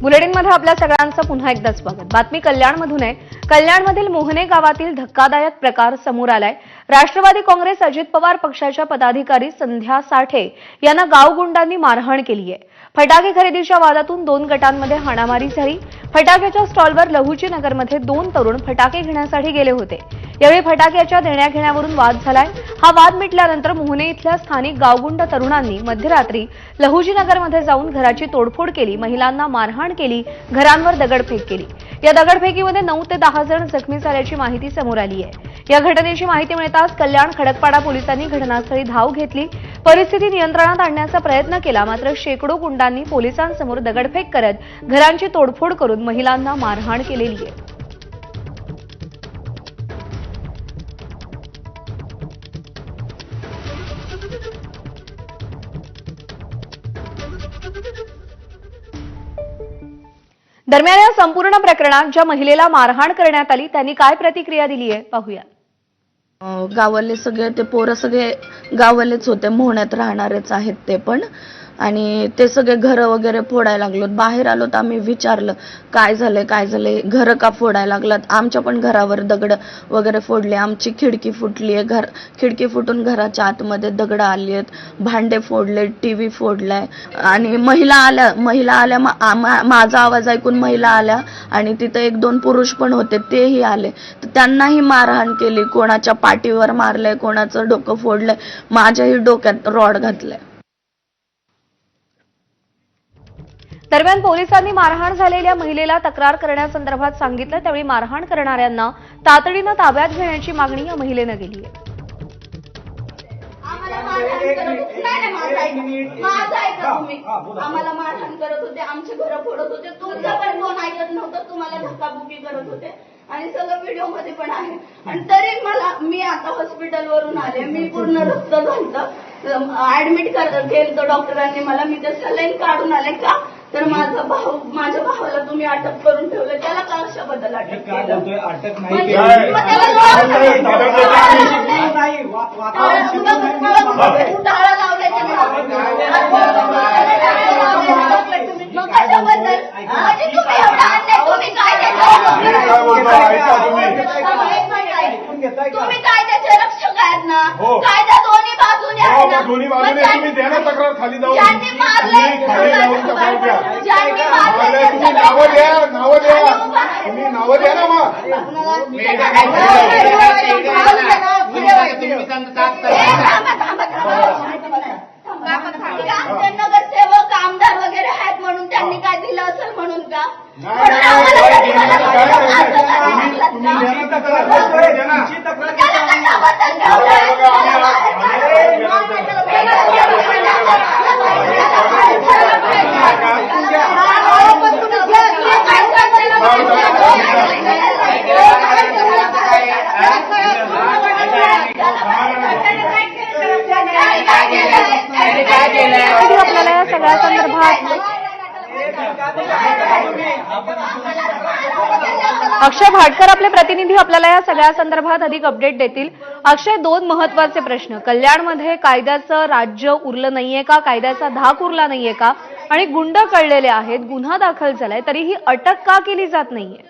बुलेटिनमध्ये आपल्या सगळ्यांचं पुन्हा एकदा स्वागत। बातमी कल्याणमधून आहे। कल्याणमधील मोहने गावातील धक्कादायक प्रकार समोर आलाय। राष्ट्रवादी काँग्रेस अजित पवार पक्षाच्या पदाधिकारी संध्या साठे यांना गावगुंडांनी मारहाण केली आहे। फटाके खरेदीच्या वादातून 2 गटांमध्ये हाणामारी झाली। फटाक्याच्या स्टॉलवर लहुजी नगरमध्ये 2 तरुण फटाके घेण्यासाठी गेले होते। यावेळी फटाक्याच्या देण्याघेण्यावरून वाद झालाय। हा वाद मिटल्यानंतर मोहने इथल्या स्थानिक गावगुंड तरुणांनी मध्यरात्री लहुजी नगरमध्ये जाऊन घराची तोडफोड केली, महिलांना मारहाण केली, घरांवर दगडफेक केली। या दगडफेकीमध्ये 9 ते 10 जण जखमी झाल्याची माहिती समोर आली आहे। या घटनेची माहिती मिळताच कल्याण खडकपाडा पोलिसांनी घटनास्थळी धाव घेतली, परिस्थिती नियंत्रणात आणण्याचा प्रयत्न केला। मात्र शेकडो गुंडांनी पोलिसांसमोर दगडफेक करत घरांची तोडफोड करून महिलांना मारहाण केलेली आहे। दरम्यान या संपूर्ण प्रकरणात ज्या महिलेला मारहाण करण्यात आली त्यांनी काय प्रतिक्रिया दिली आहे पाहूया। गावाले सगळे ते पोरं सगळे गावालेच होते, मोहण्यात राहणारेच आहेत ते पण, आणि ते सगळे घर वगैरे फोडायला लागलोत। बाहेर आलो तर आम्ही विचारलं काय झालंय, घर का फोडायला लागलात। आमच्या पण घरावर दगड वगैरे फोडले, आमची खिडकी फुटली आहे, खिडकी फुटून घराच्या आतमध्ये दगड आली आहेत, भांडे फोडले, टीव्ही फोडलाय। आणि महिला आल्या माझा आवाज ऐकून महिला आल्या आणि तिथे 1-2 पुरुष पण होते, तेही आले, तर त्यांनाही मारहाण केली। कोणाच्या पाठीवर मारलंय, कोणाचं डोकं फोडलंय, माझ्याही डोक्यात रॉड घातलंय। दरम्यान पोलिसांनी मारहाण झालेल्या महिलेला तक्रार करण्यासंदर्भात सांगितलं, त्यावेळी मारहाण करणाऱ्यांना तातडीनं ताब्यात घेण्याची मागणी या महिलेनं केली आहे। आम्हाला मारहाण करत होते, आमचे घर फोडत होते, तुमचं पण कोण ऐकत नव्हतं, तुम्हाला धक्काबुक्की करत होते आणि सगळं व्हिडिओ मध्ये पण आहे। आणि तरी मी आता हॉस्पिटलवरून आले, मी पूर्ण रक्त झालं, ऍडमिट केलं डॉक्टरांनी मला, मी ते सलाईन काढून आले। का तर माझ्या भावाला तुम्ही अटक करून ठेवलं, त्याला का कशाबद्दल अटक केलं? टाळा लावलाय कशाबद्दल? तुम्ही कायद्याचे रक्षक आहेत ना, कायदा दोन्ही बाजूने आहे ना। तुम्ही द्या ना तक्रार, खाली जाऊन ज्यांनी मारले, तुम्ही नावं द्या ना। मग नगरसेवक आमदार वगैरे आहेत म्हणून त्यांनी काय दिलं असेल म्हणून का? आपल्याला या सगळ्या संदर्भात अक्षय भाटकर आपले प्रतिनिधी आपल्याला या सगळ्या संदर्भात अधिक अपडेट देतील। अक्षय, 2 महत्त्वाचे प्रश्न। कल्याणमध्ये कायद्याचं राज्य उरलं नाहीये का, कायद्याचा धाक उरला नाहीये का, आणि गुंड कळलेले आहेत, गुन्हा दाखल झालाय, तरीही अटक का केली जात नाहीये?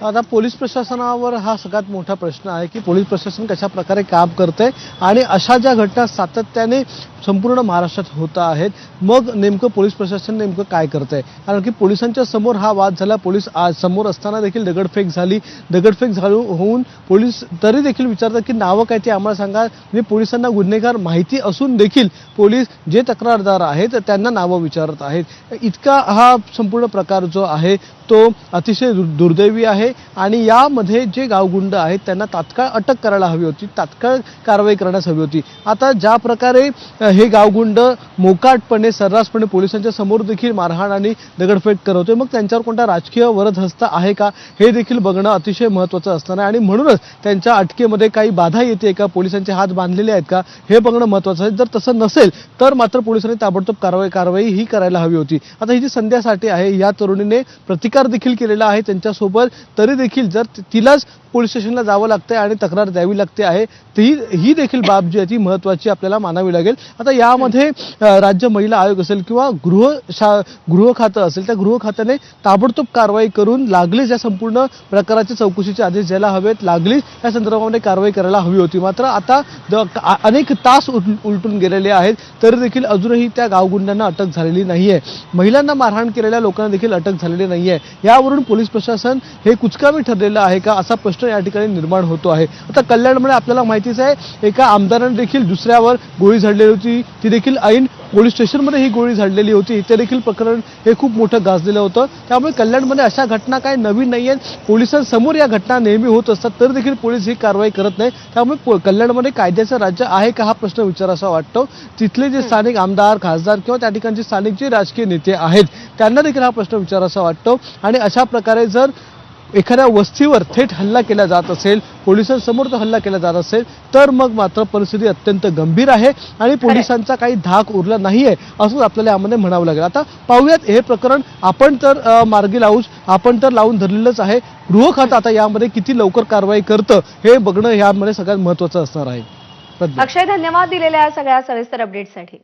आता पोलीस प्रशासनावर हा सगळ्यात मोठा प्रश्न आहे की पोलीस प्रशासन कशा प्रकारे काम करते आणि अशा ज्या घटना सातत्याने संपूर्ण महाराष्ट्रात होत आहेत, मग नेमकं पोलीस प्रशासन नेमकं काय करतंय? कारण की पोलिसांच्या समोर हा वाद झाला, पोलीस आज समोर असताना देखील दगडफेक होऊन पोलीस तरी देखील विचारतात की नावं काय ते आम्हाला सांगा। म्हणजे पोलिसांना गुन्हेगार माहिती असून देखील पोलीस जे तक्रारदार आहेत त्यांना नावं विचारत आहेत। इतका हा संपूर्ण प्रकार जो आहे तो अतिशय दुर्दैवी आहे आणि यामध्ये जे गावगुंड आहेत त्यांना तात्काळ अटक करायला हवी होती, तात्काळ कारवाई करण्यास हवी होती। आता ज्या प्रकारे हे गावगुंड मोकाटपणे सर्रासपणे पोलिसांच्या समोर देखील मारहाण आणि दगडफेक करतोय, मग त्यांच्यावर कोणता राजकीय वरदहस्त आहे का हे देखील बघणं अतिशय महत्त्वाचं असणार आहे। आणि म्हणूनच त्यांच्या अटकेमध्ये काही बाधा येते का, पोलिसांचे हात बांधलेले आहेत का, हे बघणं महत्त्वाचं आहे। जर तसं नसेल तर मात्र पोलिसांनी ताबडतोब कारवाई ही करायला हवी होती। आता ही जी संध्या साठे आहे या तरुणीने प्रतिकार देखील केलेला आहे, त्यांच्यासोबत तरी देखील जर तिलाच पोलीस स्टेशनला जावं लागतंय आणि तक्रार द्यावी लागते आहे, ही देखील बाब जी आहे ती महत्त्वाची आपल्याला मानावी लागेल. आता यामध्ये राज्य महिला आयोग असेल किंवा गृह खातं असेल, त्या गृह खात्याने ताबडतोब कारवाई करून लागलीच या संपूर्ण प्रकाराच्या चौकशीचे आदेश द्यायला हवेत, लागलीच या संदर्भामध्ये कारवाई करायला हवी होती. मात्र आता अनेक तास उलटून गेलेले आहेत, तरी देखील अजूनही त्या गावगुंडांना अटक झालेली नाहीये. महिलांना मारहाण केलेल्या लोकांना देखील अटक झालेली नाहीये. यावरून पोलीस प्रशासन हे कुचकामी ठरलेलं आहे का, असा प्रश्न या ठिकाणी निर्माण होतो आहे. आता कल्याणमध्ये आपल्याला माहितीच आहे, एका आमदाराने देखील दुसऱ्यावर गोळी झाडलेली होती, ती देखील ऐन पोलीस स्टेशनमध्ये ही गोळी झाडलेली होती. इथे देखील प्रकरण हे खूप मोठं गाजलेलं होतं. त्यामुळे कल्याणमध्ये अशा घटना काही नवीन नाही आहेत. पोलिसांसमोर या घटना नेहमी होत असतात, तर देखील पोलीस ही कारवाई करत नाही. त्यामुळे कल्याणमध्ये कायद्याचं राज्य आहे का, हा प्रश्न विचारावा वाटतो. तिथले जे स्थानिक आमदार, खासदार किंवा त्या ठिकाणचे स्थानिक जे राजकीय नेते आहेत, त्यांना देखील हा प्रश्न विचारावा वाटतो. आणि अशा प्रकारे जर एखाद्या वस्तीवर थेट हल्ला केला जात असेल, पोलिसांसमोर तो हल्ला केला जात असेल, तर मग मात्र परिस्थिती अत्यंत गंभीर आहे आणि पोलिसांचा काही धाक उरला नाहीये असं आपल्याला यामध्ये म्हणावं लागेल. आता पाहूयात हे प्रकरण आपण तर मार्गी लावूच, आपण तर लावून धरलेलंच आहे. गृह खातं आता यामध्ये किती लवकर कारवाई करतं हे बघणं यामध्ये सगळ्यात महत्त्वाचं असणार आहे. अक्षय, धन्यवाद दिलेल्या या सगळ्या सविस्तर अपडेटसाठी.